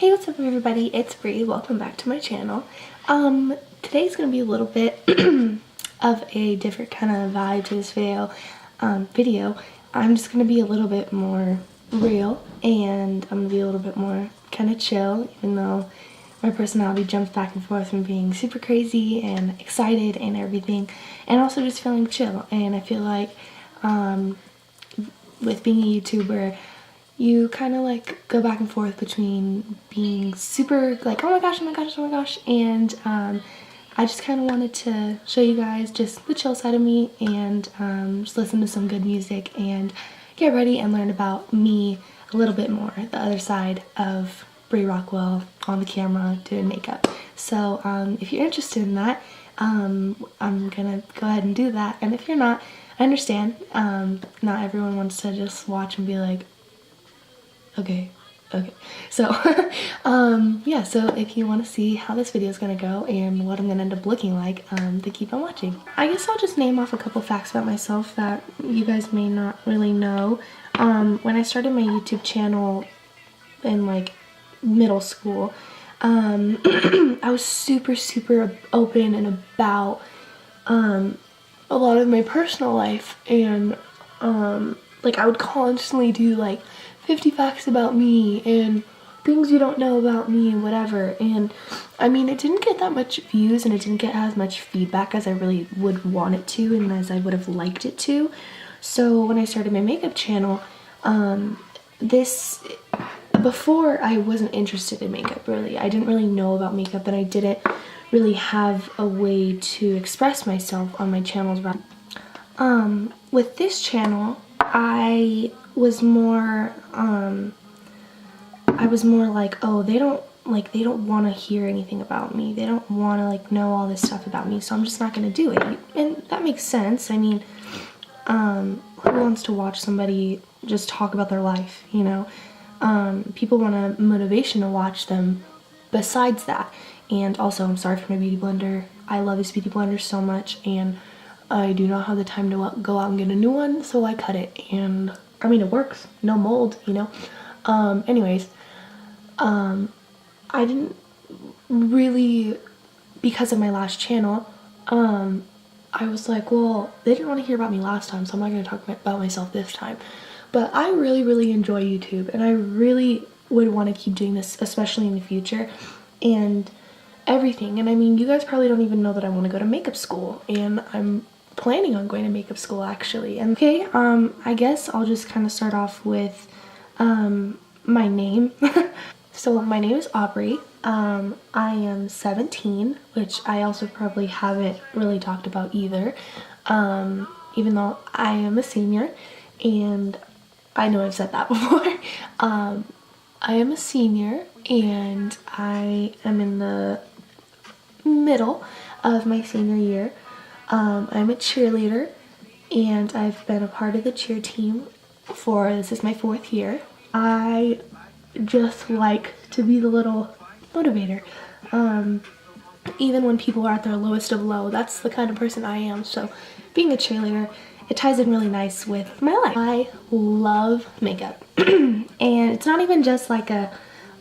Hey, what's up everybody? It's Bree. Welcome back to my channel. Today's gonna be a little bit of a different kind of vibe to this video. I'm just gonna be a little bit more real, and I'm gonna be a little bit more kind of chill, even though my personality jumps back and forth from being super crazy and excited and everything, and also just feeling chill. And I feel like with being a YouTuber, you kind of like go back and forth between being super like, oh my gosh, oh my gosh, oh my gosh, and I just kind of wanted to show you guys just the chill side of me, and just listen to some good music and get ready and learn about me a little bit more, the other side of Bree Rockwell on the camera doing makeup. So if you're interested in that, I'm gonna go ahead and do that, and if you're not, I understand. Not everyone wants to just watch and be like, okay. So yeah, so if you want to see how this video is gonna go and what I'm gonna end up looking like, then keep on watching. I guess I'll just name off a couple facts about myself that you guys may not really know. When I started my YouTube channel in like middle school, I was super open and about a lot of my personal life, and like I would constantly do like 50 facts about me and things you don't know about me and whatever. And I mean, it didn't get that much views and it didn't get as much feedback as I really would want it to and as I would have liked it to. So when I started my makeup channel, before I wasn't interested in makeup really. I didn't really know about makeup, and I didn't really have a way to express myself on my channels. With this channel, I was more like, oh, they don't want to hear anything about me. They don't want to like know all this stuff about me, so I'm just not going to do it. And that makes sense. I mean, who wants to watch somebody just talk about their life, you know? People want a motivation to watch them besides that. And also, I'm sorry for my beauty blender. I love this beauty blender so much, and I do not have the time to go out and get a new one, so I cut it. And I mean, it works. No mold, you know? Anyways, I didn't really, because of my last channel, I was like, well, they didn't want to hear about me last time, so I'm not going to talk about myself this time. But I really enjoy YouTube, and I really would want to keep doing this, especially in the future, and everything. And I mean, you guys probably don't even know that I want to go to makeup school, and I'm planning on going to makeup school actually. And okay, I guess I'll just kind of start off with my name. So my name is Aubrey. I am 17, which I also probably haven't really talked about either, even though I am a senior, and I know I've said that before. I am a senior, and I am in the middle of my senior year. I'm a cheerleader, and I've been a part of the cheer team this is my 4th year. I just like to be the little motivator. Even when people are at their lowest of low, that's the kind of person I am. So being a cheerleader, it ties in really nice with my life. I love makeup. And it's not even just like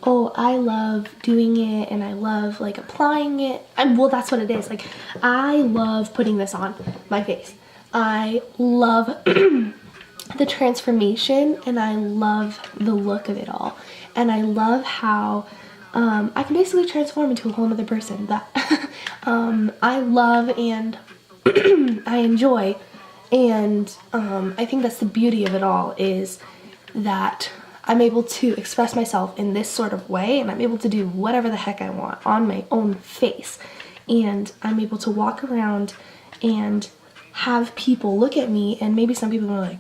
oh, I love doing it and I love like applying it. Well, that's what it is. Like, I love putting this on my face. I love the transformation, and I love the look of it all. And I love how I can basically transform into a whole other person that I love and I enjoy. And I think that's the beauty of it all, is that I'm able to express myself in this sort of way, and I'm able to do whatever the heck I want on my own face. And I'm able to walk around and have people look at me, and maybe some people are like,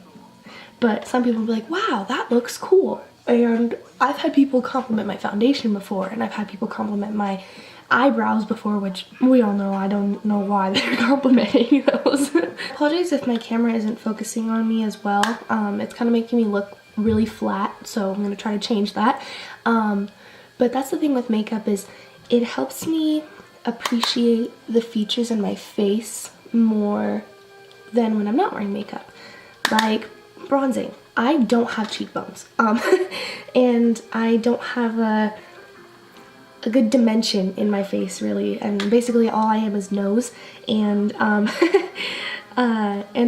but some people will be like, wow, that looks cool. And I've had people compliment my foundation before, and I've had people compliment my eyebrows before, which we all know I don't know why they're complimenting those. Apologies if my camera isn't focusing on me as well. It's kind of making me look really flat, so I'm going to try to change that. But that's the thing with makeup, is it helps me appreciate the features in my face more than when I'm not wearing makeup. Like bronzing. I don't have cheekbones, and I don't have a good dimension in my face, really, and basically all I am is nose, and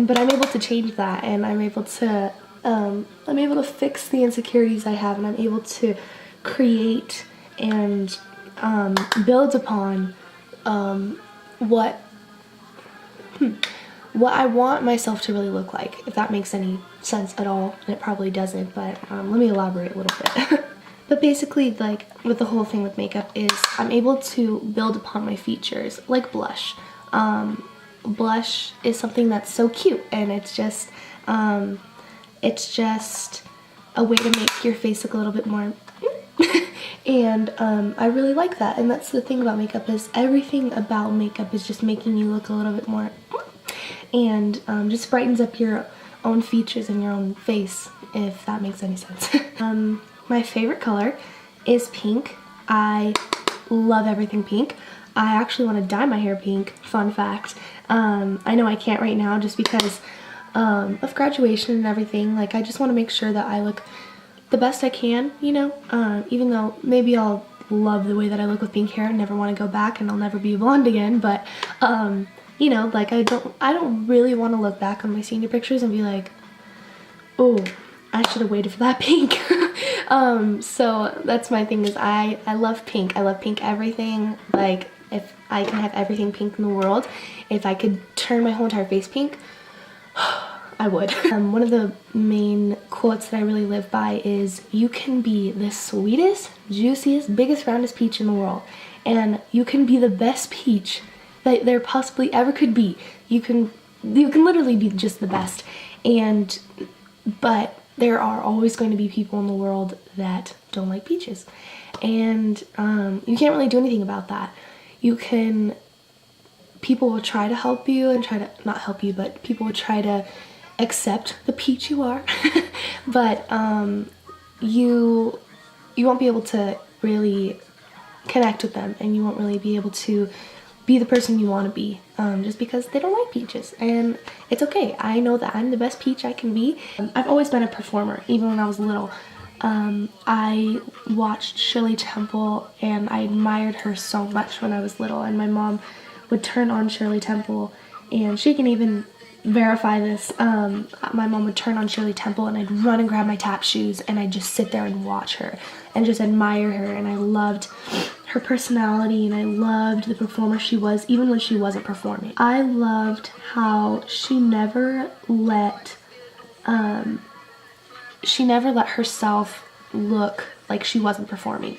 but I'm able to change that, and I'm able to fix the insecurities I have, and I'm able to create and build upon what I want myself to really look like, if that makes any sense at all, and it probably doesn't, but let me elaborate a little bit. But basically, like, with the whole thing with makeup is I'm able to build upon my features, like blush. Blush is something that's so cute, and it's just a way to make your face look a little bit more and I really like that, and that's the thing about makeup, is everything about makeup is just making you look a little bit more and just brightens up your own features in your own face, if that makes any sense. My favorite color is pink. I love everything pink. I actually want to dye my hair pink, fun fact. I know I can't right now just because of graduation and everything. Like, I just want to make sure that I look the best I can, you know, even though maybe I'll love the way that I look with pink hair and never want to go back and I'll never be blonde again, but you know, like, I don't really want to look back on my senior pictures and be like, oh, I should have waited for that pink. So that's my thing, is I love pink. I love pink everything. Like, if I can have everything pink in the world, if I could turn my whole entire face pink, I would. One of the main quotes that I really live by is, you can be the sweetest, juiciest, biggest, roundest peach in the world, and you can be the best peach that there possibly ever could be. You can literally be just the best, but there are always going to be people in the world that don't like peaches, and you can't really do anything about that. People will try to help you and try to, not help you, but people will try to accept the peach you are, but you won't be able to really connect with them, and you won't really be able to be the person you want to be, just because they don't like peaches, and it's okay. I know that I'm the best peach I can be. I've always been a performer, even when I was little. I watched Shirley Temple, and I admired her so much when I was little, and my mom would turn on Shirley Temple, and she can even verify this. My mom would turn on Shirley Temple, and I'd run and grab my tap shoes, and I'd just sit there and watch her and just admire her, and I loved her personality, and I loved the performer she was, even when she wasn't performing. I loved how she never let herself look like she wasn't performing,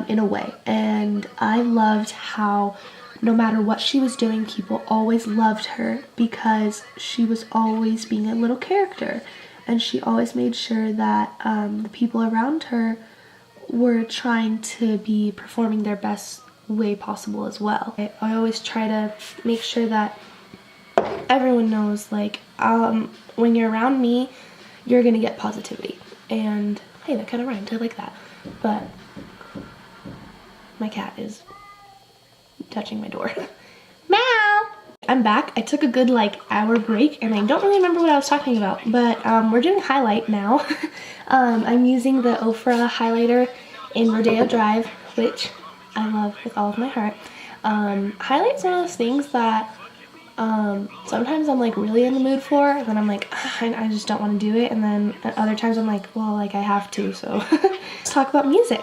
in a way. And I loved how no matter what she was doing, people always loved her because she was always being a little character, and she always made sure that the people around her were trying to be performing their best way possible as well. I always try to make sure that everyone knows, like, when you're around me, you're gonna get positivity. And hey, that kind of rhymed. I like that. But my cat is touching my door. Meow! I'm back. I took a good hour break, and I don't really remember what I was talking about, but we're doing highlight now. I'm using the Ofra highlighter in Rodeo Drive, which I love with all of my heart. Highlight's one of those things that sometimes I'm really in the mood for, and then I'm like, I just don't want to do it, and then at other times I'm like, well, I have to, so. Let's talk about music.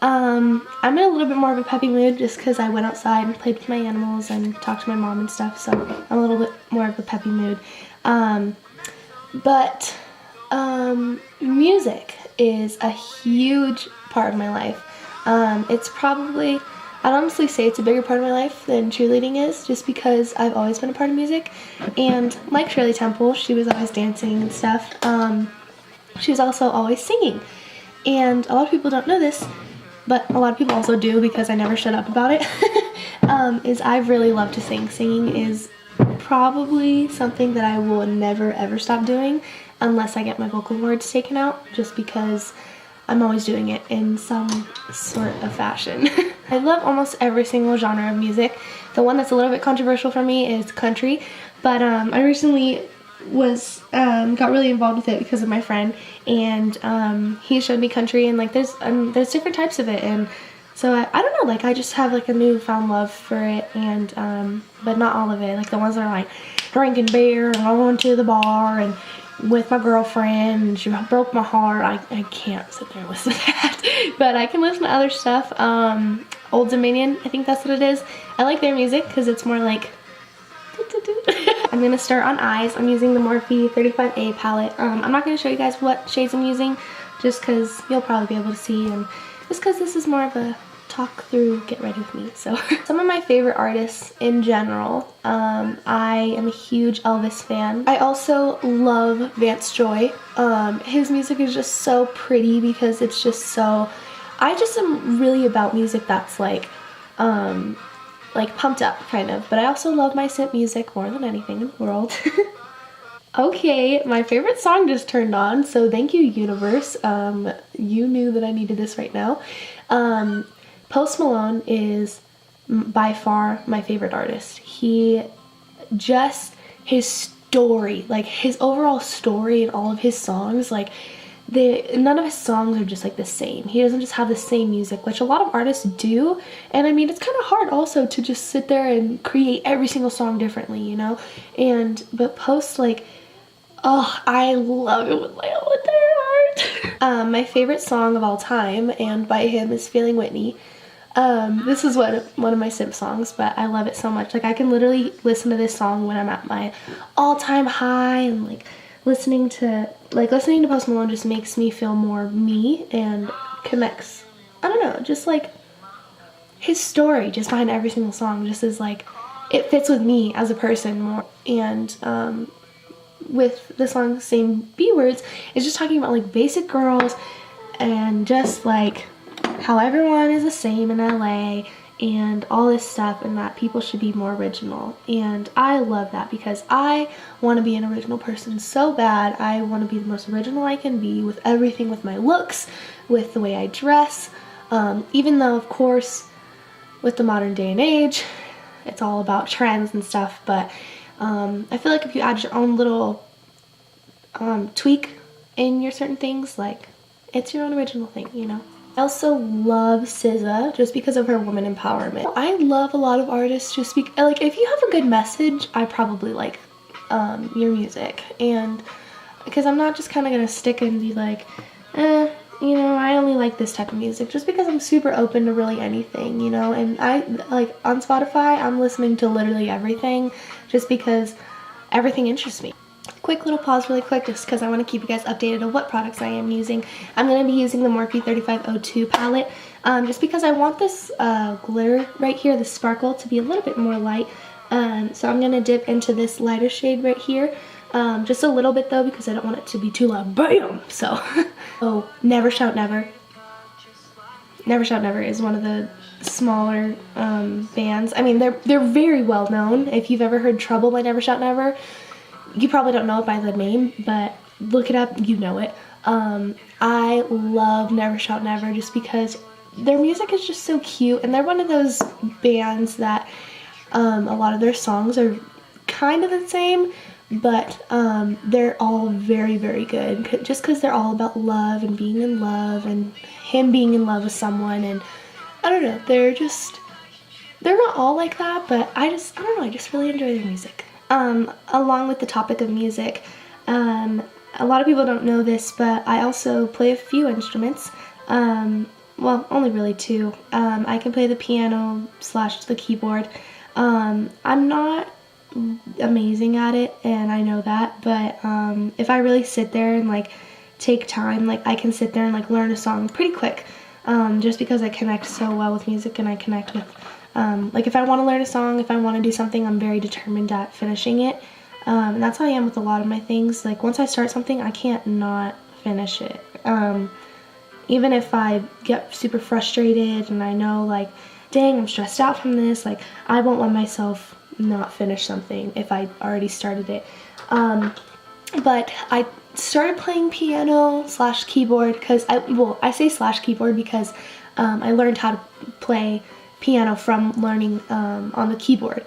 I'm in a little bit more of a peppy mood just because I went outside and played with my animals and talked to my mom and stuff, so I'm a little bit more of a peppy mood. But music is a huge part of my life. It's probably, I'd honestly say it's a bigger part of my life than cheerleading is, just because I've always been a part of music. And like Shirley Temple, she was always dancing and stuff. She was also always singing. And a lot of people don't know this, but a lot of people also do because I never shut up about it, is I really love to sing. Singing is probably something that I will never ever stop doing unless I get my vocal cords taken out, just because I'm always doing it in some sort of fashion. I love almost every single genre of music. The one that's a little bit controversial for me is country, but I recently got really involved with it because of my friend, and he showed me country, and there's different types of it, and So I don't know, like I just have like a newfound love for it, and but not all of it. Like the ones that are like drinking beer and going to the bar and with my girlfriend and she broke my heart. I can't sit there and listen to that. But I can listen to other stuff. Old Dominion, I think that's what it is. I like their music because it's more like I'm gonna start on eyes. I'm using the Morphe 35A palette. I'm not gonna show you guys what shades I'm using just because you'll probably be able to see, and just because this is more of a talk through, get ready with me. So some of my favorite artists in general, I am a huge Elvis fan. I also love Vance Joy. His music is just so pretty because it's just so, I just am really about music that's like pumped up kind of, but I also love my synth music more than anything in the world. Okay, my favorite song just turned on, so thank you, universe. You knew that I needed this right now. Post Malone is by far my favorite artist. His story, like his overall story and all of his songs, like none of his songs are just like the same. He doesn't just have the same music, which a lot of artists do. And I mean, it's kind of hard also to just sit there and create every single song differently, you know? But Post, like, oh, I love it with my whole entire heart. My favorite song of all time, and by him, is Feeling Whitney. This is one of my simp songs, but I love it so much. Like, I can literally listen to this song when I'm at my all-time high, and like listening to Post Malone just makes me feel more me and connects. I don't know, just like his story just behind every single song just is like, it fits with me as a person more. And with the song Same B Words, it's just talking about like basic girls and just like how everyone is the same in LA and all this stuff, and that people should be more original. And I love that because I want to be an original person so bad. I want to be the most original I can be with everything, with my looks, with the way I dress, even though of course with the modern day and age it's all about trends and stuff, but I feel like if you add your own little tweak in your certain things, like it's your own original thing, you know. I also love SZA just because of her woman empowerment. I love a lot of artists just like if you have a good message, I probably like your music, and because I'm not just kind of gonna stick and be like, you know, I only like this type of music, just because I'm super open to really anything, you know. And I like on Spotify, I'm listening to literally everything just because everything interests me. Quick little pause really quick just because I want to keep you guys updated on what products I am using. I'm going to be using the Morphe 3502 palette just because I want this glitter right here, the sparkle, to be a little bit more light. So I'm going to dip into this lighter shade right here. Just a little bit though because I don't want it to be too loud. Bam! So, oh, Never Shout Never. Never Shout Never is one of the smaller bands. I mean, they're very well known. If you've ever heard Trouble by Never Shout Never, you probably don't know it by the name, but look it up, you know it. I love Never Shout Never just because their music is just so cute, and they're one of those bands that a lot of their songs are kind of the same, but they're all very, very good just because they're all about love and being in love and him being in love with someone. And I don't know, they're not all like that, but I don't know, I just really enjoy their music. Along with the topic of music, a lot of people don't know this, but I also play a few instruments. Well, only really two. I can play the piano / the keyboard. I'm not amazing at it, and I know that, but if I really sit there and like take time, like I can sit there and like learn a song pretty quick, just because I connect so well with music, and I connect with like if I want to learn a song, if I want to do something, I'm very determined at finishing it, and that's how I am with a lot of my things. Like once I start something, I can't not finish it. Even if I get super frustrated and I know like, dang, I'm stressed out from this, like I won't let myself not finish something if I already started it. But I started playing piano / keyboard because I say / keyboard because I learned how to play piano from learning on the keyboard,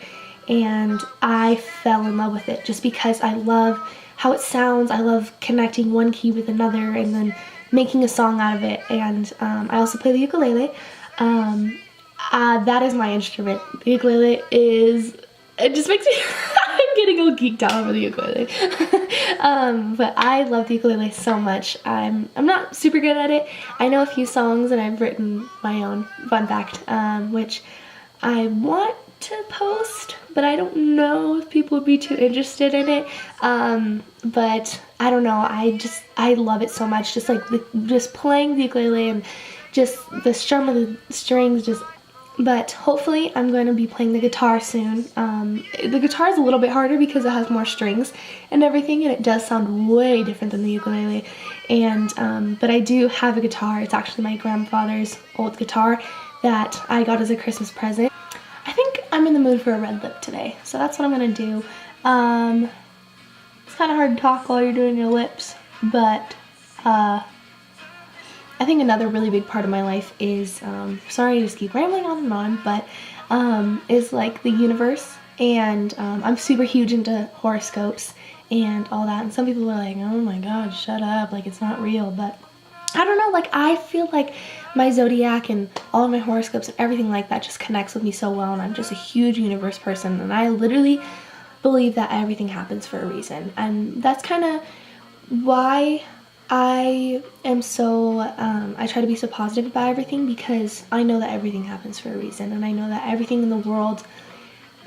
and I fell in love with it just because I love how it sounds. I love connecting one key with another and then making a song out of it. And I also play the ukulele. That is my instrument. The ukulele is, it just makes me, I'm getting all geeked out over the ukulele. But I love the ukulele so much. I'm not super good at it. I know a few songs and I've written my own, fun fact, which I want to post, but I don't know if people would be too interested in it. But I don't know, I love it so much. Just like just playing the ukulele and just the strum of the strings, just. But hopefully I'm going to be playing the guitar soon. The guitar is a little bit harder because it has more strings and everything, and it does sound way different than the ukulele. And but I do have a guitar. It's actually my grandfather's old guitar that I got as a Christmas present. I think I'm in the mood for a red lip today, so that's what I'm gonna do. It's kind of hard to talk while you're doing your lips, but I think another really big part of my life is, sorry to just keep rambling on, but is like the universe. And I'm super huge into horoscopes and all that. And some people are like, oh my god, shut up, like it's not real. But I don't know, like I feel like my zodiac and all of my horoscopes and everything like that just connects with me so well. And I'm just a huge universe person. And I literally believe that everything happens for a reason. And that's kind of why I am so, I try to be so positive about everything, because I know that everything happens for a reason, and I know that everything in the world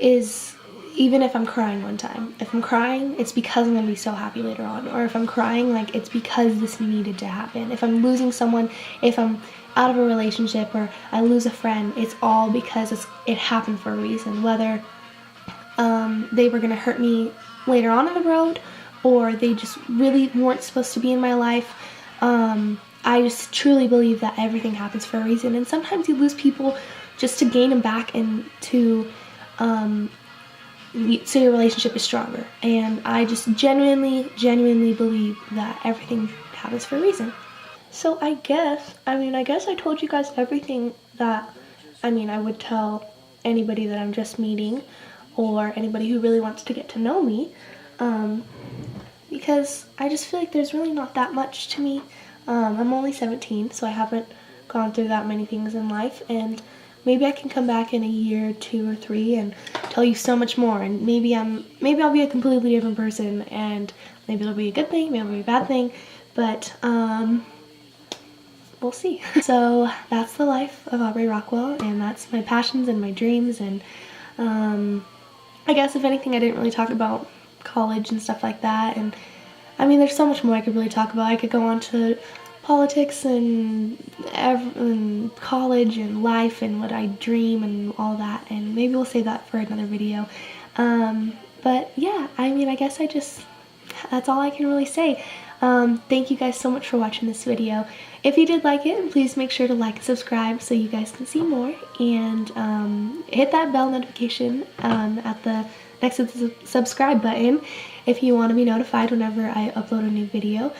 is, even if I'm crying one time, if I'm crying, it's because I'm going to be so happy later on, or if I'm crying, like, it's because this needed to happen. If I'm losing someone, if I'm out of a relationship, or I lose a friend, it's all because it happened for a reason, whether they were going to hurt me later on in the road, or they just really weren't supposed to be in my life. I just truly believe that everything happens for a reason, and sometimes you lose people just to gain them back and to so your relationship is stronger. And I just genuinely believe that everything happens for a reason. So I guess I told you guys everything that I would tell anybody that I'm just meeting, or anybody who really wants to get to know me. Because I just feel like there's really not that much to me. I'm only 17, so I haven't gone through that many things in life, and maybe I can come back in a year, 2 or 3, and tell you so much more, and maybe I'll be a completely different person, and maybe it'll be a good thing, maybe it'll be a bad thing, but we'll see. So that's the life of Aubrey Rockwell, and that's my passions and my dreams, and I guess if anything, I didn't really talk about college and stuff like that, and there's so much more I could really talk about. I could go on to politics and college and life and what I dream and all that, and maybe we'll save that for another video. But yeah, I guess that's all I can really say. Thank you guys so much for watching this video. If you did like it, please make sure to like and subscribe so you guys can see more, and hit that bell notification at the next to the subscribe button if you want to be notified whenever I upload a new video.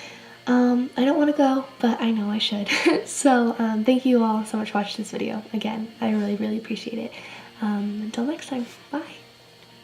I don't want to go, but I know I should. So thank you all so much for watching this video. Again, I really appreciate it. Until next time, bye.